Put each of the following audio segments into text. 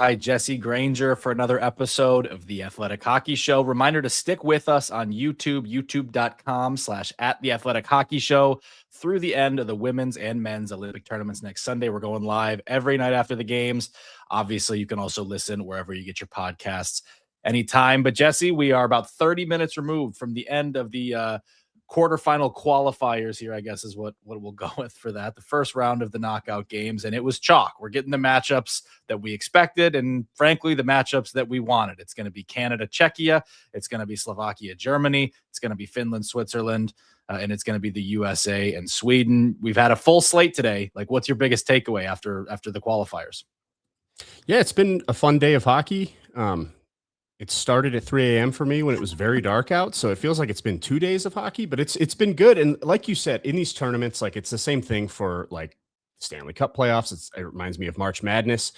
Jesse Granger for another episode of the Athletic Hockey Show. Reminder to stick with us on YouTube, youtube.com/@theathletic-hockey-show through the end of the women's and men's Olympic tournaments next Sunday. We're going live every night after the games. Obviously, you can also listen wherever you get your podcasts anytime. But Jesse, we are about 30 minutes removed from the end of the quarterfinal qualifiers here, I guess is what we'll go with for that. The first round of the knockout games, and it was chalk. We're getting the matchups that we expected, and frankly, the matchups that we wanted. It's going to be Canada, Czechia. It's going to be Slovakia, Germany. It's going to be Finland, Switzerland, and it's going to be the USA and Sweden. We've had a full slate today. Like, what's your biggest takeaway after the qualifiers? Yeah, it's been a fun day of hockey. It started at 3 a.m. for me when it was very dark out. So it feels like it's been 2 days of hockey, but it's been good. And like you said, in these tournaments, like it's the same thing for like Stanley Cup playoffs. It reminds me of March Madness.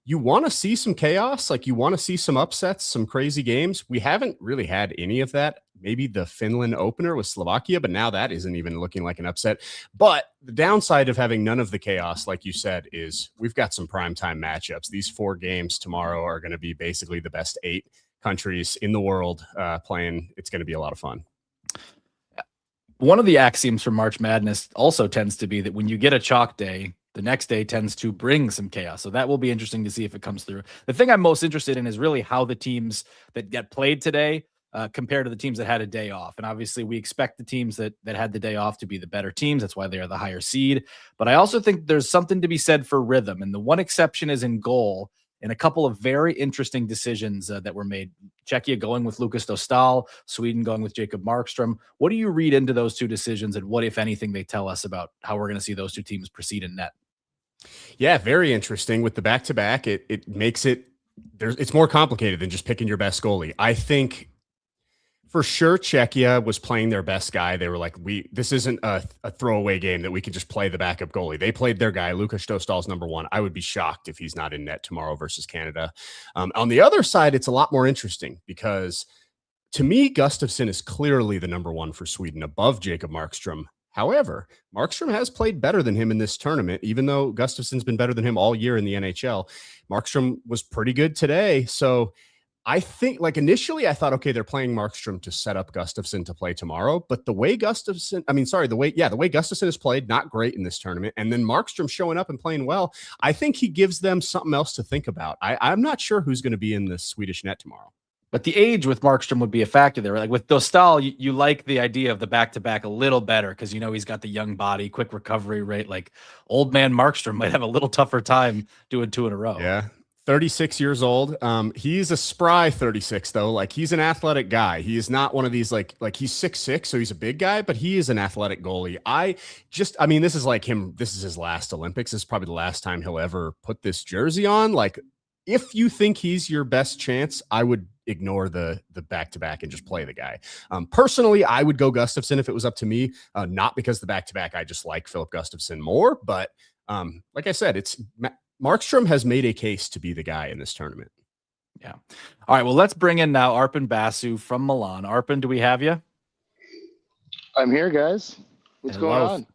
You want to see some chaos. Like you want to see some upsets, some crazy games. We haven't really had any of that. Maybe the Finland opener with Slovakia, but now that isn't even looking like an upset. But the downside of having none of the chaos, like you said, is we've got some primetime matchups. These 4 games tomorrow are going to be basically the best 8 countries in the world playing. It's going to be a lot of fun. One of the axioms for March Madness also tends to be that when you get a chalk day, the next day tends to bring some chaos. So that will be interesting to see if it comes through. The thing I'm most interested in is really how the teams that get played today compared to the teams that had a day off. And obviously we expect the teams that had the day off to be the better teams. That's why they are the higher seed. But I also think there's something to be said for rhythm. And the one exception is in goal. And a couple of very interesting decisions that were made. Czechia going with Lukas Dostal, Sweden going with Jacob Markstrom. What do you read into those two decisions, and what, if anything, they tell us about how we're going to see those two teams proceed in net? Yeah, very interesting. With the back-to-back, it makes it's more complicated than just picking your best goalie. I think for sure Czechia was playing their best guy. They were like, this isn't a throwaway game that we can just play the backup goalie. They played their guy. Lukas Dostal's number 1. I would be shocked if he's not in net tomorrow versus Canada. On the other side, it's a lot more interesting because to me, Gustafsson is clearly the number 1 for Sweden above Jacob Markstrom. However, Markstrom has played better than him in this tournament, even though Gustafsson's been better than him all year in the NHL. Markstrom was pretty good today. So I think, like, initially I thought, okay, they're playing Markstrom to set up Gustafsson to play tomorrow. But the way Gustafsson has played, not great in this tournament. And then Markstrom showing up and playing well, I think he gives them something else to think about. I'm not sure who's going to be in the Swedish net tomorrow. But the age with Markstrom would be a factor there. Like with Dostal, you like the idea of the back-to-back a little better because, he's got the young body, quick recovery rate. Like old man Markstrom might have a little tougher time doing 2 in a row. Yeah. 36 years old. He's a spry 36 though. Like he's an athletic guy. He is not one of these like he's 6'6", so he's a big guy, but he is an athletic goalie. This is like him. This is his last Olympics. This is probably the last time he'll ever put this jersey on. Like if you think he's your best chance, I would ignore the back-to-back and just play the guy. Personally, I would go Gustafsson if it was up to me, not because the back-to-back, I just like Philip Gustafsson more, but like I said, Markstrom has made a case to be the guy in this tournament. Yeah. All right. Well, let's bring in now Arpon Basu from Milan. Arpon, do we have you? I'm here, guys. What's going on?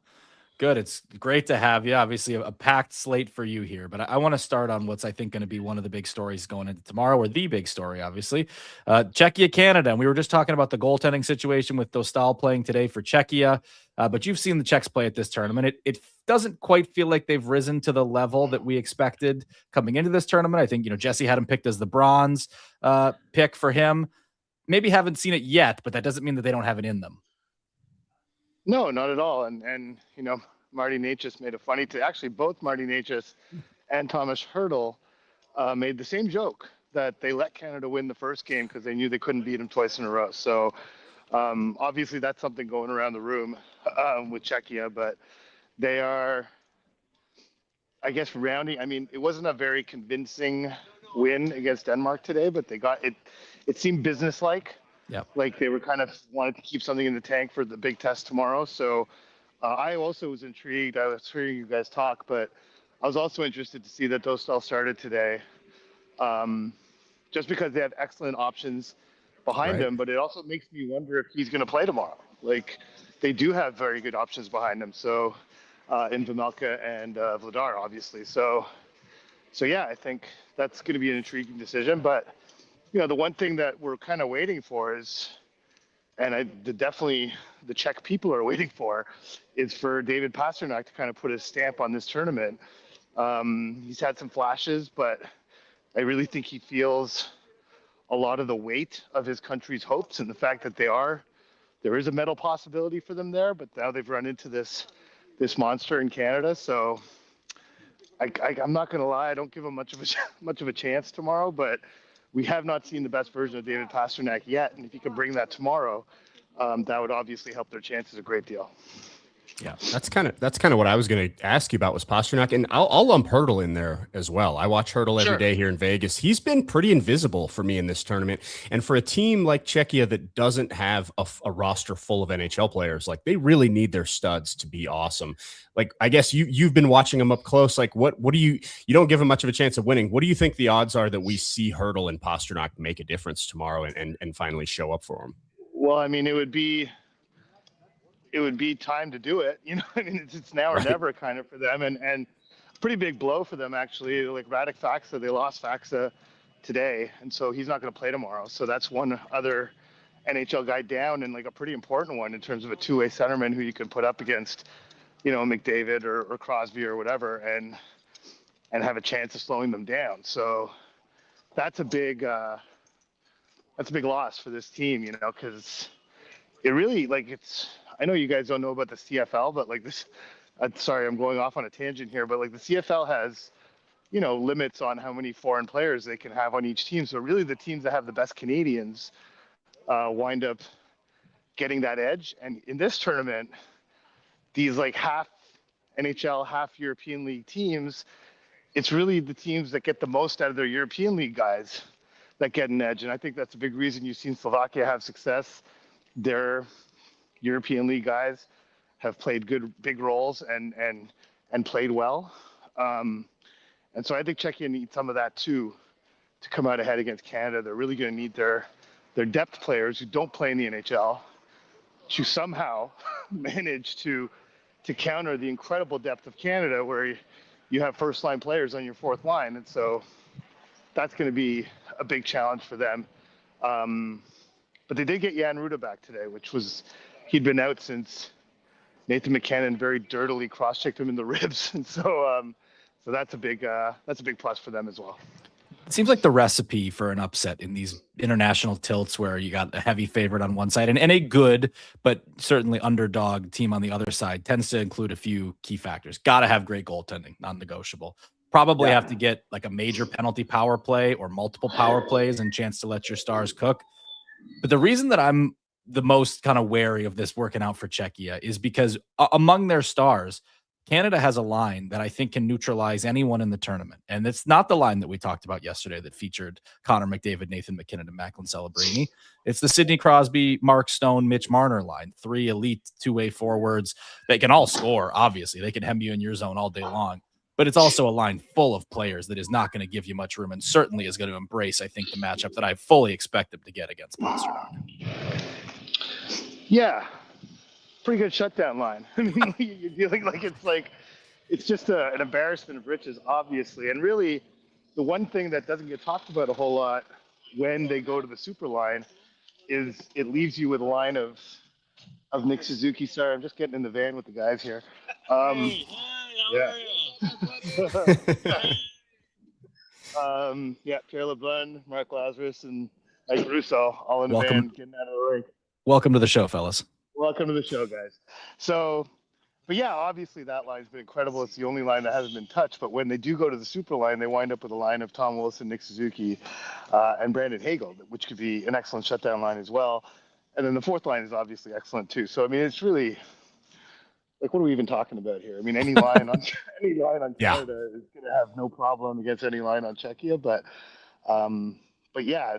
Good. It's great to have you. Obviously, a packed slate for you here, but I want to start on what's, I think, going to be one of the big stories going into tomorrow, or the big story, obviously. Czechia, Canada. And we were just talking about the goaltending situation with Dostal playing today for Czechia, but you've seen the Czechs play at this tournament. It doesn't quite feel like they've risen to the level that we expected coming into this tournament. I think, Jesse had him picked as the bronze pick for him. Maybe haven't seen it yet, but that doesn't mean that they don't have it in them. No, not at all. And Marty Necas made a funny actually both Marty Necas and Thomas Hertl made the same joke that they let Canada win the first game because they knew they couldn't beat them twice in a row. So obviously that's something going around the room with Czechia, but they are, I guess, rounding. I mean, it wasn't a very convincing win against Denmark today, but they got it. It seemed businesslike. Yeah, like they were kind of wanted to keep something in the tank for the big test tomorrow. So I also was intrigued. I was hearing you guys talk, but I was also interested to see that Dostal started today, just because they have excellent options behind him. But it also makes me wonder if he's going to play tomorrow. Like they do have very good options behind him. So in Vejmelka and Vladar, obviously. So So yeah, I think that's going to be an intriguing decision. But the one thing that we're kind of waiting for is, and definitely the Czech people are waiting for, is for David Pastrnak to kind of put his stamp on this tournament. He's had some flashes, but I really think he feels a lot of the weight of his country's hopes and the fact that there is a medal possibility for them there, but now they've run into this monster in Canada. So I'm not going to lie, I don't give him much of a chance tomorrow, but we have not seen the best version of David Pastrnak yet. And if he could bring that tomorrow, that would obviously help their chances a great deal. Yeah, that's kind of what I was going to ask you about was Pastrnak, and I'll lump Hurdle in there as well. I watch Hurdle every day here in Vegas. He's been pretty invisible for me in this tournament, and for a team like Czechia that doesn't have a roster full of NHL players, like they really need their studs to be awesome. Like I guess you've been watching them up close. Like what do you don't give him much of a chance of winning. What do you think the odds are that we see Hurdle and Pastrnak make a difference tomorrow and finally show up for him? Well, I mean, it would be time to do it. I mean, it's now or never kind of for them, and pretty big blow for them actually. Like Radek Faksa, they lost Faksa today, and so he's not going to play tomorrow. So that's one other NHL guy down, and like a pretty important one in terms of a two-way centerman who you can put up against, McDavid or Crosby or whatever, and have a chance of slowing them down. So that's a big loss for this team, because it really I know you guys don't know about the CFL, but like this, sorry, I'm going off on a tangent here, but like the CFL has, limits on how many foreign players they can have on each team. So really the teams that have the best Canadians wind up getting that edge. And in this tournament, these like half NHL, half European League teams, it's really the teams that get the most out of their European League guys that get an edge. And I think that's a big reason you've seen Slovakia have success. Their European League guys have played good big roles and played well. And so I think Czechia needs some of that too to come out ahead against Canada. They're really going to need their depth players who don't play in the NHL to somehow manage to counter the incredible depth of Canada, where you have first line players on your fourth line. And so that's going to be a big challenge for them. But they did get Jan Ruda back today, he'd been out since Nathan McKinnon very dirtily cross-checked him in the ribs. And so that's a big plus for them as well. It seems like the recipe for an upset in these international tilts where you got a heavy favorite on one side and a good, but certainly underdog team on the other side tends to include a few key factors. Got to have great goaltending, non-negotiable. Probably have to get like a major penalty power play or multiple power plays and chance to let your stars cook. But the reason that I'm the most kind of wary of this working out for Czechia is because among their stars, Canada has a line that I think can neutralize anyone in the tournament. And it's not the line that we talked about yesterday that featured Connor McDavid, Nathan McKinnon, and Macklin Celebrini. It's the Sidney Crosby, Mark Stone, Mitch Marner line. 3 elite two-way forwards. They can all score, obviously. They can hem you in your zone all day long. But it's also a line full of players that is not going to give you much room and certainly is going to embrace, I think, the matchup that I fully expect them to get against Pastrnak. Yeah. Pretty good shutdown line. I mean, you're dealing it's just an embarrassment of riches, obviously. And really, the one thing that doesn't get talked about a whole lot when they go to the super line is it leaves you with a line of Nick Suzuki. Sorry, I'm just getting in the van with the guys here. Pierre LeBrun, Mark Lazarus, and Mike Russo all in the van getting out of the rink. Welcome to the show, fellas. Welcome to the show, guys. So, but yeah, obviously that line's been incredible. It's the only line that hasn't been touched. But when they do go to the super line, they wind up with a line of Tom Wilson, Nick Suzuki, and Brandon Hagel, which could be an excellent shutdown line as well. And then the fourth line is obviously excellent too. So, I mean, it's really like, what are we even talking about here? I mean, any line on Canada is going to have no problem against any line on Czechia. But yeah,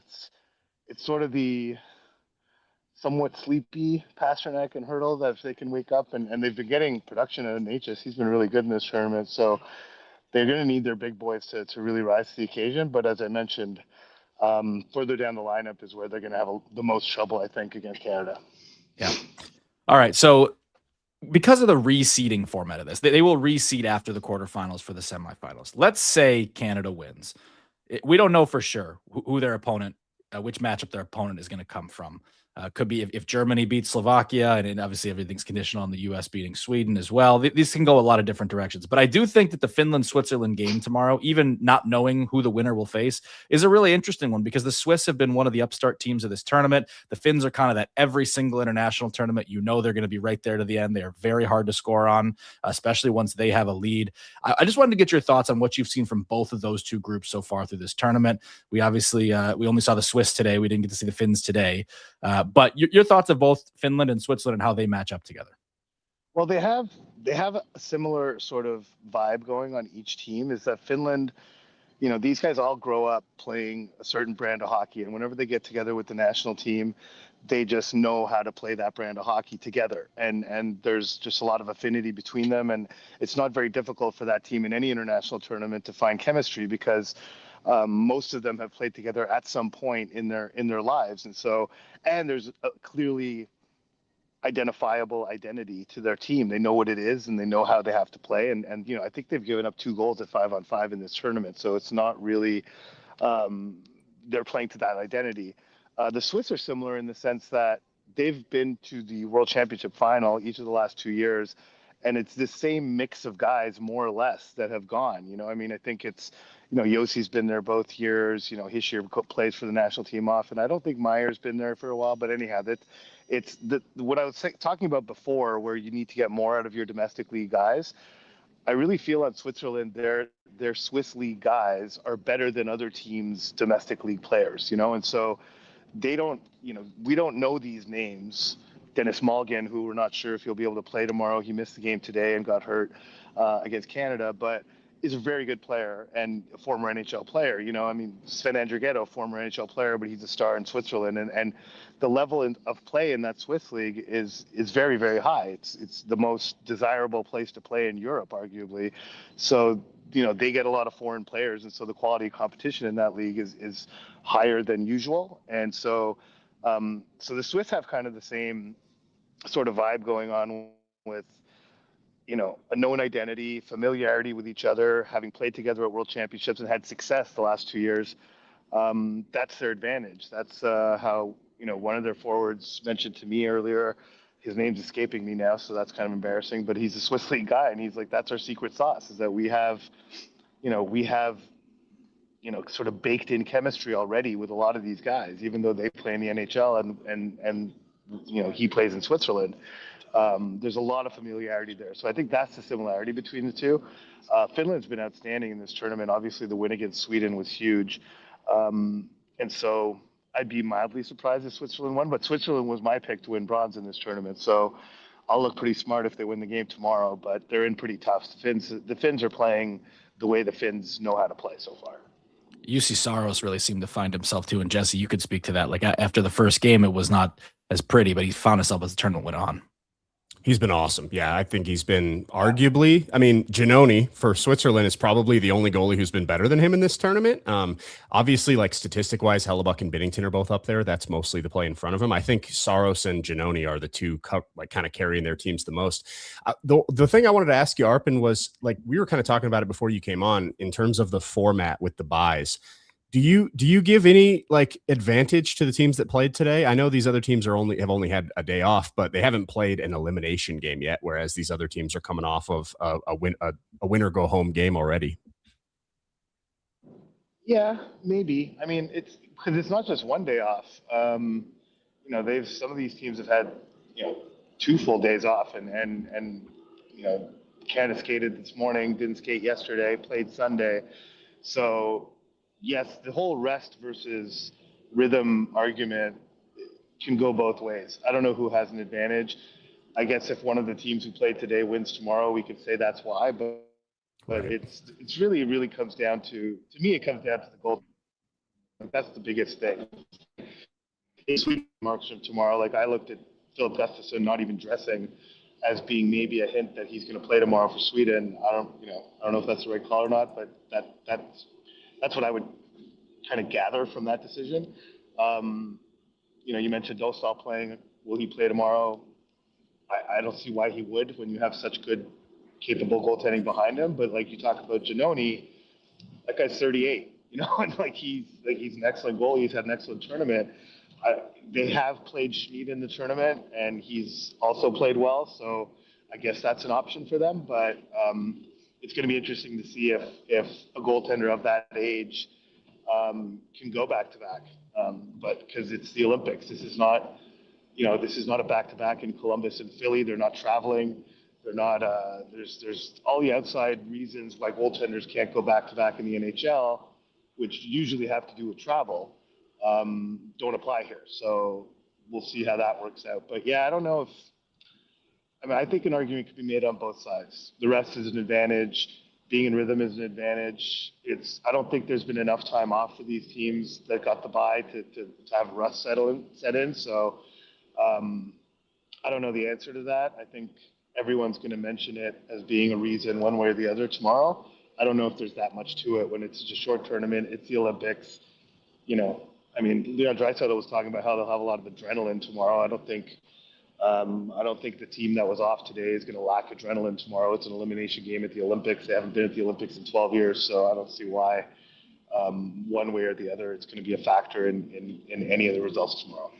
it's sort of the somewhat sleepy Pastrnak and Hurdle that if they can wake up and they've been getting production out of Natchez. He's been really good in this tournament. So they're going to need their big boys to really rise to the occasion. But as I mentioned, further down the lineup is where they're going to have the most trouble, I think, against Canada. Yeah. All right. So because of the reseeding format of this, they will reseed after the quarterfinals for the semifinals. Let's say Canada wins. We don't know for sure who their opponent, which matchup their opponent is going to come from. Could be if Germany beats Slovakia, and obviously everything's conditional on the U.S. beating Sweden as well. These can go a lot of different directions. But I do think that the Finland-Switzerland game tomorrow, even not knowing who the winner will face, is a really interesting one because the Swiss have been one of the upstart teams of this tournament. The Finns are kind of that every single international tournament. You know they're going to be right there to the end. They are very hard to score on, especially once they have a lead. I just wanted to get your thoughts on what you've seen from both of those two groups so far through this tournament. We obviously we only saw the Swiss today. We didn't get to see the Finns today. But your thoughts of both Finland and Switzerland and how they match up together. Well, they have a similar sort of vibe going on each team. Is that Finland, these guys all grow up playing a certain brand of hockey, and whenever they get together with the national team, they just know how to play that brand of hockey together. And there's just a lot of affinity between them, and it's not very difficult for that team in any international tournament to find chemistry because most of them have played together at some point in their lives, and there's a clearly identifiable identity to their team. They know what it is and they know how they have to play. And I think they've given up 2 goals at 5-on-5 in this tournament, so it's not really they're playing to that identity. The Swiss are similar in the sense that they've been to the World Championship final each of the last 2 years, and it's the same mix of guys more or less that have gone. I think it's Yossi's been there both years. Hischier plays for the national team often. I don't think Meyer's been there for a while, but anyhow, it's what I was talking about before, where you need to get more out of your domestic league guys. I really feel on Switzerland, their Swiss league guys are better than other teams' domestic league players, and so they don't, we don't know these names. Dennis Malgin, who we're not sure if he'll be able to play tomorrow. He missed the game today and got hurt against Canada, but is a very good player and a former NHL player. Sven Andrighetto, former NHL player, but he's a star in Switzerland. And the level of play in that Swiss league is very, very high. It's the most desirable place to play in Europe, arguably. So, they get a lot of foreign players. And so the quality of competition in that league is higher than usual. And so, so the Swiss have kind of the same sort of vibe going on with, a known identity, familiarity with each other, having played together at World Championships and had success the last 2 years. That's their advantage. That's how, one of their forwards mentioned to me earlier, his name's escaping me now, so that's kind of embarrassing, but he's a Swiss league guy, and he's like, that's our secret sauce, is that we have sort of baked in chemistry already with a lot of these guys, even though they play in the NHL and he plays in Switzerland. There's a lot of familiarity there. So I think that's the similarity between the two. Finland's been outstanding in this tournament. Obviously, the win against Sweden was huge. And so I'd be mildly surprised if Switzerland won, but Switzerland was my pick to win bronze in this tournament. So I'll look pretty smart if they win the game tomorrow, but they're in pretty tough. The Finns are playing the way the Finns know how to play so far. UC Saros really seemed to find himself too. And Jesse, you could speak to that. Like after the first game, it was not as pretty, but he found himself as the tournament went on. He's been awesome. Yeah, I think he's been arguably, Giannoni for Switzerland is probably the only goalie who's been better than him in this tournament. Obviously, like statistic-wise, Hellebuck and Binnington are both up there. That's mostly the play in front of him. I think Saros and Giannoni are the two kind of carrying their teams the most. The thing I wanted to ask you, Arpon, was like we were kind of talking about it before you came on in terms of the format with the buys. Do you give any like advantage to the teams that played today? I know these other teams have only had a day off, but they haven't played an elimination game yet, whereas these other teams are coming off of a winner go home game already. Yeah, maybe. It's because it's not just one day off. Some of these teams have had 2 full days off, and Canada skated this morning, didn't skate yesterday, played Sunday, so. Yes, the whole rest versus rhythm argument can go both ways. I don't know who has an advantage. I guess if one of the teams who played today wins tomorrow, we could say that's why. But right. It's really comes down to me, it comes down to the goal. That's the biggest thing. If Sweden marks from tomorrow, like I looked at Philip Gustafsson not even dressing as being maybe a hint that he's going to play tomorrow for Sweden. I don't know if that's the right call or not, but that's what I would kind of gather from that decision. You mentioned Dostal playing. Will he play tomorrow? I don't see why he would when you have such good, capable goaltending behind him. But like you talk about Giannoni, that guy's 38, and like he's an excellent goalie. He's had an excellent tournament. They have played Schmid in the tournament, and he's also played well. So I guess that's an option for them. But it's going to be interesting to see if a goaltender of that age can go back to back. But because it's the Olympics, this is not a back to back in Columbus and Philly. They're not traveling. They're not. There's all the outside reasons why goaltenders can't go back to back in the NHL, which usually have to do with travel. Don't apply here. So we'll see how that works out. But yeah, I don't know I think an argument could be made on both sides. The rest is an advantage. Being in rhythm is an advantage. I don't think there's been enough time off for these teams that got the bye to have rust set in. So I don't know the answer to that. I think everyone's going to mention it as being a reason one way or the other tomorrow. I don't know if there's that much to it when it's just a short tournament. It's the Olympics. Leon Draisaitl was talking about how they'll have a lot of adrenaline tomorrow. I don't think the team that was off today is going to lack adrenaline tomorrow. It's an elimination game at the Olympics. They haven't been at the Olympics in 12 years, so I don't see why one way or the other it's going to be a factor in any of the results tomorrow.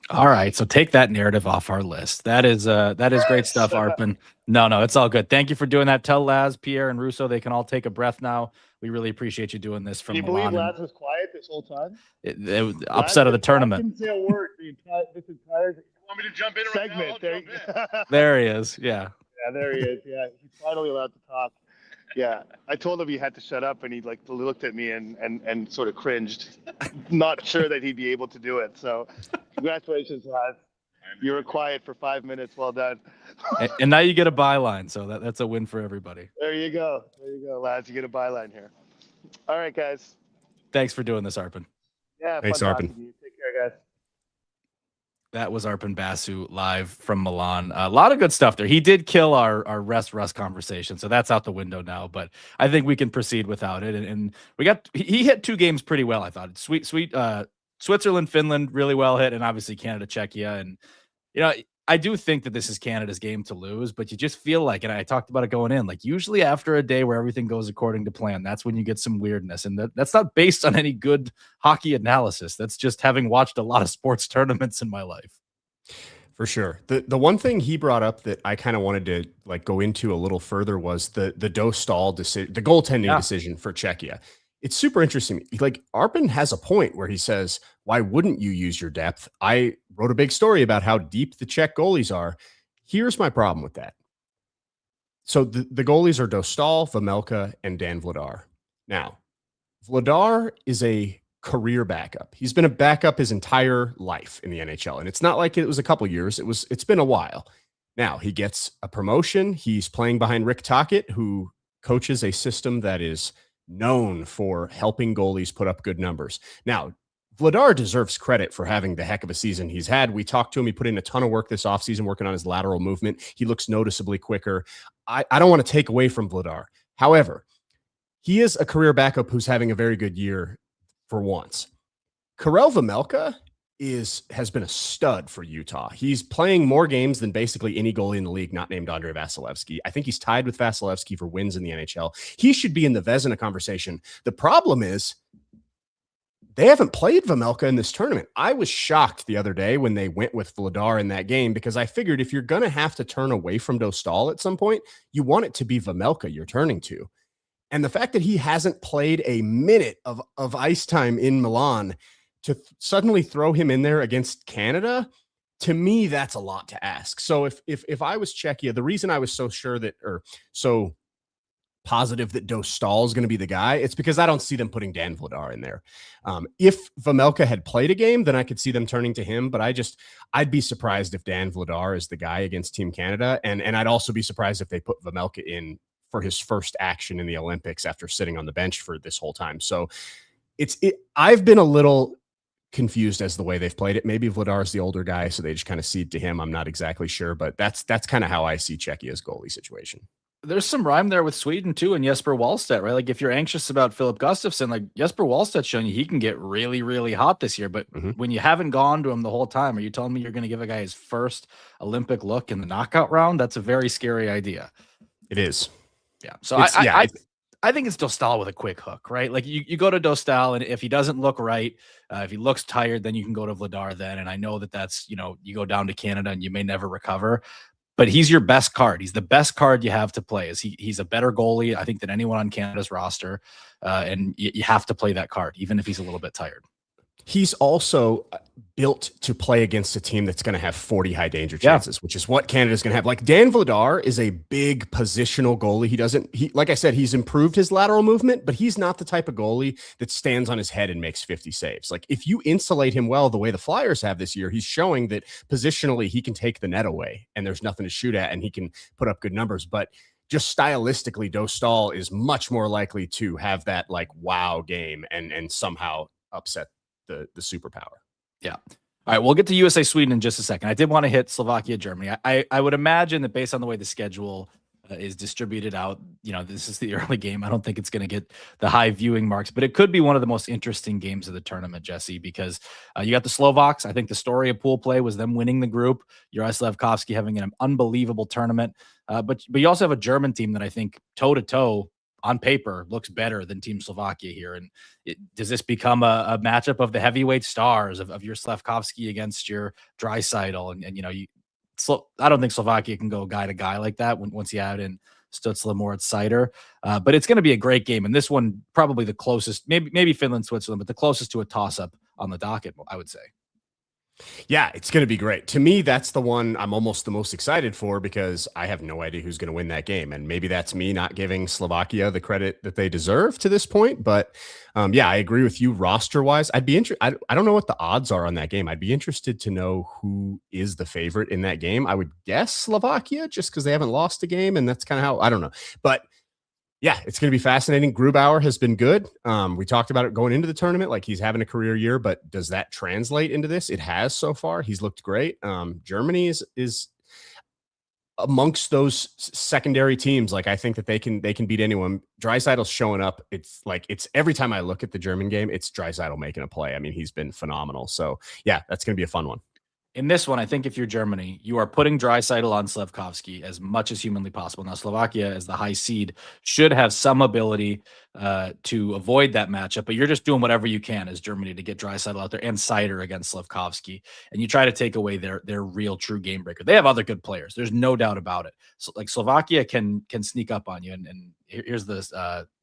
All right, so take that narrative off our list. That is great stuff, Arpon. No, it's all good. Thank you for doing that. Tell Laz, Pierre, and Russo they can all take a breath now. We really appreciate you doing this from Milan. Can you believe Laz was quiet this whole time? Upset of the tournament. I didn't say a word this entire want me to jump in segment. Right now? There he is. Yeah. Yeah, there he is. Yeah, he's finally allowed to talk. Yeah, I told him he had to shut up, and he looked at me and sort of cringed, not sure that he'd be able to do it. So, congratulations, Laz. You were quiet for 5 minutes. Well done. And now you get a byline, so that's a win for everybody. There you go, Laz. You get a byline here. All right, guys. Thanks for doing this, Arpon. Yeah, thanks, Arpon. Take care, guys. That was Arpon Basu live from Milan. A lot of good stuff there. He did kill our rest conversation, so that's out the window now. But I think we can proceed without it. And he hit 2 games pretty well. I thought sweet Switzerland, Finland really well hit, and obviously Canada, Czechia. And I do think that this is Canada's game to lose, but you just feel like, and I talked about it going in, like usually after a day where everything goes according to plan, that's when you get some weirdness. And that's not based on any good hockey analysis. That's just having watched a lot of sports tournaments in my life. For sure. The one thing he brought up that I kind of wanted to go into a little further was the Dostal decision, the goaltending decision for Czechia. It's super interesting. Like Arpon has a point where he says, why wouldn't you use your depth? I wrote a big story about how deep the Czech goalies are. Here's my problem with that. So the goalies are Dostal, Vejmelka, and Dan Vladar. Now, Vladar is a career backup. He's been a backup his entire life in the NHL. And it's not like it was a couple years. It's been a while. Now he gets a promotion. He's playing behind Rick Tocchet, who coaches a system that is known for helping goalies put up good numbers. Now, Vladar deserves credit for having the heck of a season he's had. We talked to him. He put in a ton of work this offseason working on his lateral movement. He looks noticeably quicker. I don't want to take away from Vladar. However, he is a career backup who's having a very good year for once. Karel Vejmelka has been a stud for Utah. He's playing more games than basically any goalie in the league not named Andrei Vasilevsky. I think he's tied with Vasilevsky for wins in the NHL. He should be in the Vezina conversation. The problem is they haven't played Vejmelka in this tournament. I was shocked the other day when they went with Vladar in that game because I figured if you're going to have to turn away from Dostal at some point, you want it to be Vejmelka you're turning to. And the fact that he hasn't played a minute of ice time in Milan to suddenly throw him in there against Canada, to me, that's a lot to ask. So if I was Czechia, the reason I was so sure that, or so positive that Dostal is going to be the guy, it's because I don't see them putting Dan Vladar in there. If Vejmelka had played a game, then I could see them turning to him, but I'd be surprised if Dan Vladar is the guy against Team Canada. And I'd also be surprised if they put Vejmelka in for his first action in the Olympics after sitting on the bench for this whole time. So I've been a little confused as the way they've played it. Maybe Vladar is the older guy, so they just kind of cede to him. I'm not exactly sure, but that's kind of how I see Czechia's goalie situation. There's some rhyme there with Sweden too, and Jesper Wallstedt, right? Like if you're anxious about Philip Gustafsson, like Jesper Wallstedt's showing you he can get really, really hot this year. But when you haven't gone to him the whole time, are you telling me you're going to give a guy his first Olympic look in the knockout round? That's a very scary idea. It is. Yeah. So I think it's Dostal with a quick hook, right? Like you go to Dostal, and if he doesn't look right, if he looks tired, then you can go to Vladar then. And I know that's, you go down to Canada and you may never recover. But he's your best card. He's the best card you have to play. He's a better goalie, I think, than anyone on Canada's roster. And you have to play that card, even if he's a little bit tired. He's also built to play against a team that's going to have 40 high danger chances, which is what Canada's going to have. Like Dan Vladar is a big positional goalie. Like I said, he's improved his lateral movement, but he's not the type of goalie that stands on his head and makes 50 saves. Like if you insulate him well, the way the Flyers have this year, he's showing that positionally he can take the net away and there's nothing to shoot at and he can put up good numbers. But just stylistically, Dostal is much more likely to have that like wow game and somehow upset the superpower. Yeah. All right. We'll get to USA Sweden in just a second. I did want to hit Slovakia Germany. I would imagine that based on the way the schedule is distributed out, this is the early game. I don't think it's going to get the high viewing marks, but it could be one of the most interesting games of the tournament, Jesse, because you got the Slovaks. I think the story of pool play was them winning the group. Juraj Slafkovsky having an unbelievable tournament. But you also have a German team that I think toe to toe on paper looks better than Team Slovakia here. And does this become a matchup of the heavyweight stars of your Slafkovsky against your Draisaitl? I don't think Slovakia can go guy to guy like that once you add in Stützle, Moritz, Seider. But it's going to be a great game. And this one, probably the closest, maybe Finland, Switzerland, but the closest to a toss-up on the docket, I would say. Yeah, it's going to be great. To me, that's the one I'm almost the most excited for because I have no idea who's going to win that game. And maybe that's me not giving Slovakia the credit that they deserve to this point. But yeah, I agree with you roster-wise. I'd be interested. I don't know what the odds are on that game. I'd be interested to know who is the favorite in that game. I would guess Slovakia just because they haven't lost a game. And that's kind of how, I don't know. But yeah, it's going to be fascinating. Grubauer has been good. We talked about it going into the tournament, like he's having a career year, but does that translate into this? It has so far. He's looked great. Germany is amongst those secondary teams. Like I think that they can beat anyone. Draisaitl's showing up. It's every time I look at the German game, it's Draisaitl making a play. I mean, he's been phenomenal. So yeah, that's going to be a fun one. In this one, I think if you're Germany, you are putting Draisaitl on Slafkovsky as much as humanly possible. Now, Slovakia, as the high seed, should have some ability to avoid that matchup, but you're just doing whatever you can as Germany to get Draisaitl out there and Seider against Slafkovsky, and you try to take away their real true game breaker. They have other good players. There's no doubt about it. So, like Slovakia can sneak up on you, and here's this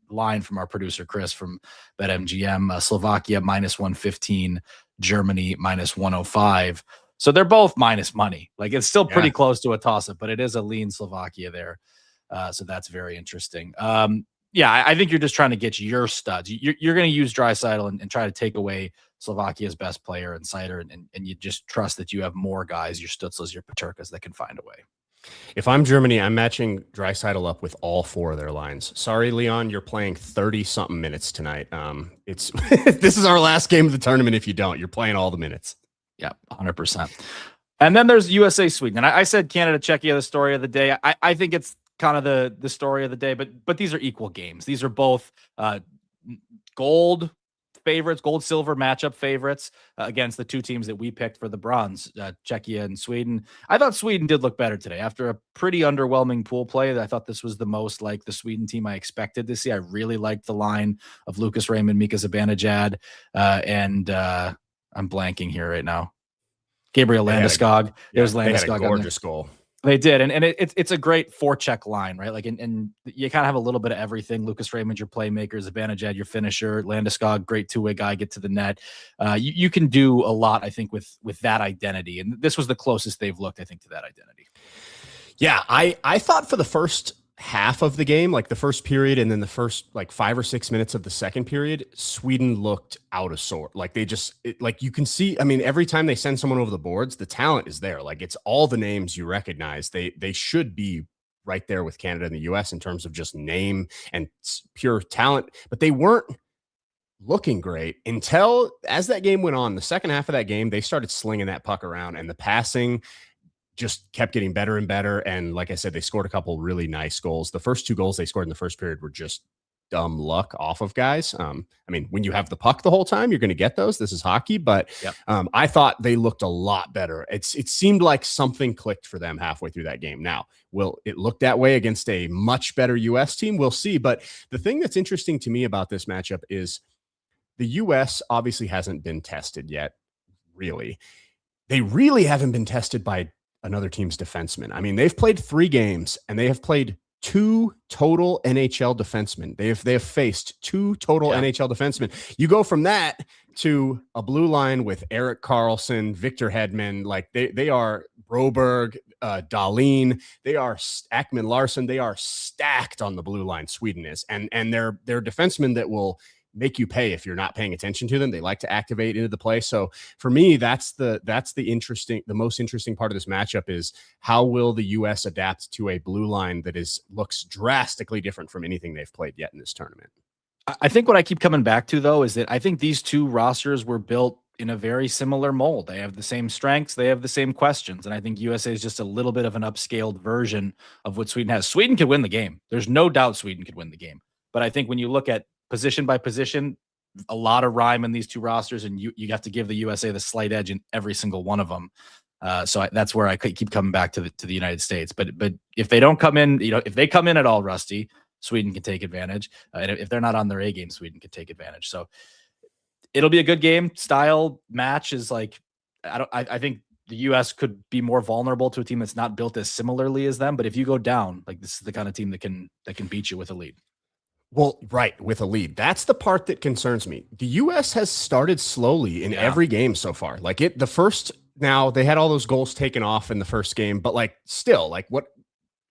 line from our producer Chris from BetMGM: Slovakia -115, Germany -105. So they're both minus money. Like it's still pretty close to a toss-up, but it is a lean Slovakia there. So that's very interesting. Yeah, I think you're just trying to get your studs. You're going to use Draisaitl and try to take away Slovakia's best player and Seider, and you just trust that you have more guys, your Stützles, your Peterkas, that can find a way. If I'm Germany, I'm matching Draisaitl up with all four of their lines. Sorry, Leon, you're playing 30-something minutes tonight. It's this is our last game of the tournament. If you don't, you're playing all the minutes. Yeah, 100%. And then there's USA Sweden. And I said Canada, Czechia, the story of the day. I think it's kind of the story of the day, but these are equal games. These are both gold favorites, gold silver matchup favorites against the two teams that we picked for the bronze, Czechia and Sweden. I thought Sweden did look better today after a pretty underwhelming pool play. I thought this was the most like the Sweden team I expected to see. I really liked the line of Lucas Raymond, Mika Zibanejad, and I'm blanking here right now. Gabriel Landeskog. It was Landeskog. They had a gorgeous goal. They did, and it's a great forecheck line, right? Like, and you kind of have a little bit of everything. Lucas Raymond, your playmaker; Zibanejad, your finisher; Landeskog, great two-way guy, get to the net. You can do a lot, I think, with that identity, and this was the closest they've looked, I think, to that identity. Yeah, I thought for the first half of the game, like the first period and then the first like 5 or 6 minutes of the second period, Sweden looked out of sort. Like they just like you can see, I mean, every time they send someone over the boards, the talent is there. Like it's all the names you recognize. They should be right there with Canada and the US in terms of just name and pure talent, but they weren't looking great until as that game went on. The second half of that game, they started slinging that puck around and the passing just kept getting better and better. And like I said, they scored a couple really nice goals. The first 2 goals they scored in the first period were just dumb luck off of guys. I mean, when you have the puck the whole time, you're going to get those. This is hockey, but Yep. I thought they looked a lot better. It seemed like something clicked for them halfway through that game. Now, will it look that way against a much better U.S. team? We'll see. But the thing that's interesting to me about this matchup is the U.S. obviously hasn't been tested yet, really. They really haven't been tested by another team's defensemen. I mean, they've played 3 games, and they have played 2 total NHL defensemen. They have faced 2 total NHL defensemen. You go from that to a blue line with Erik Karlsson, Victor Hedman, like they are Broberg, Dahlin, they are Ekman Larsson. They are stacked on the blue line. Sweden is, and they're defensemen that will make you pay if you're not paying attention to them. They like to activate into the play. So for me, that's the most interesting part of this matchup is how will the U.S. adapt to a blue line that looks drastically different from anything they've played yet in this tournament. I think what I keep coming back to, though, is that I think these 2 rosters were built in a very similar mold. They have the same strengths. They have the same questions. And I think USA is just a little bit of an upscaled version of what Sweden has. Sweden could win the game. There's no doubt Sweden could win the game. But I think when you look at position by position, a lot of rhyme in these 2 rosters, and you have to give the USA the slight edge in every single one of them. That's where I keep coming back to the United States. But if they don't come in, if they come in at all rusty, Sweden can take advantage. And if they're not on their A game, Sweden can take advantage. So it'll be a good game. Style match is like, I think the U.S. could be more vulnerable to a team that's not built as similarly as them. But if you go down, like this is the kind of team that can beat you with a lead. Well, right, with a lead. That's the part that concerns me. The U.S. has started slowly in every game so far. Like now they had all those goals taken off in the first game, but like still, like what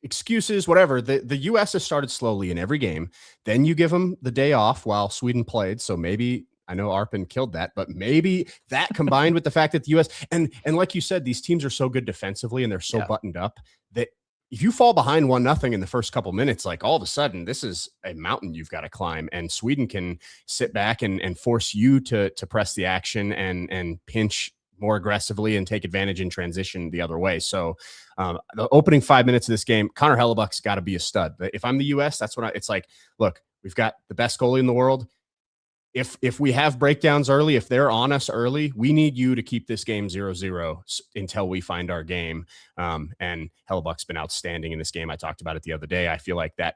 excuses, whatever. The U.S. has started slowly in every game. Then you give them the day off while Sweden played. So maybe, I know Arpon killed that, but maybe that combined with the fact that the U.S. and like you said, these teams are so good defensively and they're so buttoned up that if you fall behind 1-0 in the first couple minutes, like all of a sudden, this is a mountain you've got to climb, and Sweden can sit back and force you to press the action and pinch more aggressively and take advantage in transition the other way. So the opening 5 minutes of this game, Connor Hellebuck's got to be a stud. But if I'm the U.S., that's what it's like. Look, we've got the best goalie in the world. If we have breakdowns early, if they're on us early, we need you to keep this game 0-0 until we find our game. And Hellebuck's been outstanding in this game. I talked about it the other day. I feel like that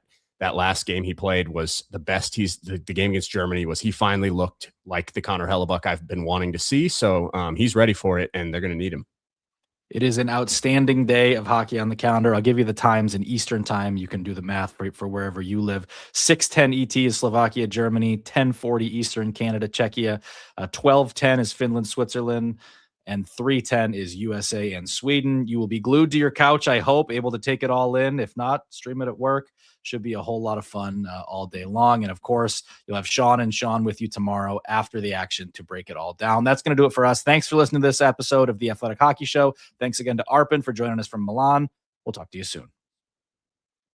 last game he played was the best. The game against Germany he finally looked like the Connor Hellebuck I've been wanting to see. So he's ready for it, and they're going to need him. It is an outstanding day of hockey on the calendar. I'll give you the times in Eastern time. You can do the math for wherever you live. 6:10 ET is Slovakia, Germany. 10:40 Eastern, Canada, Czechia. 12:10 is Finland, Switzerland. And 3:10 is USA and Sweden. You will be glued to your couch, I hope, able to take it all in. If not, stream it at work. Should be a whole lot of fun all day long. And of course, you'll have Sean with you tomorrow after the action to break it all down. That's going to do it for us. Thanks for listening to this episode of the Athletic Hockey Show. Thanks again to Arpon for joining us from Milan. We'll talk to you soon.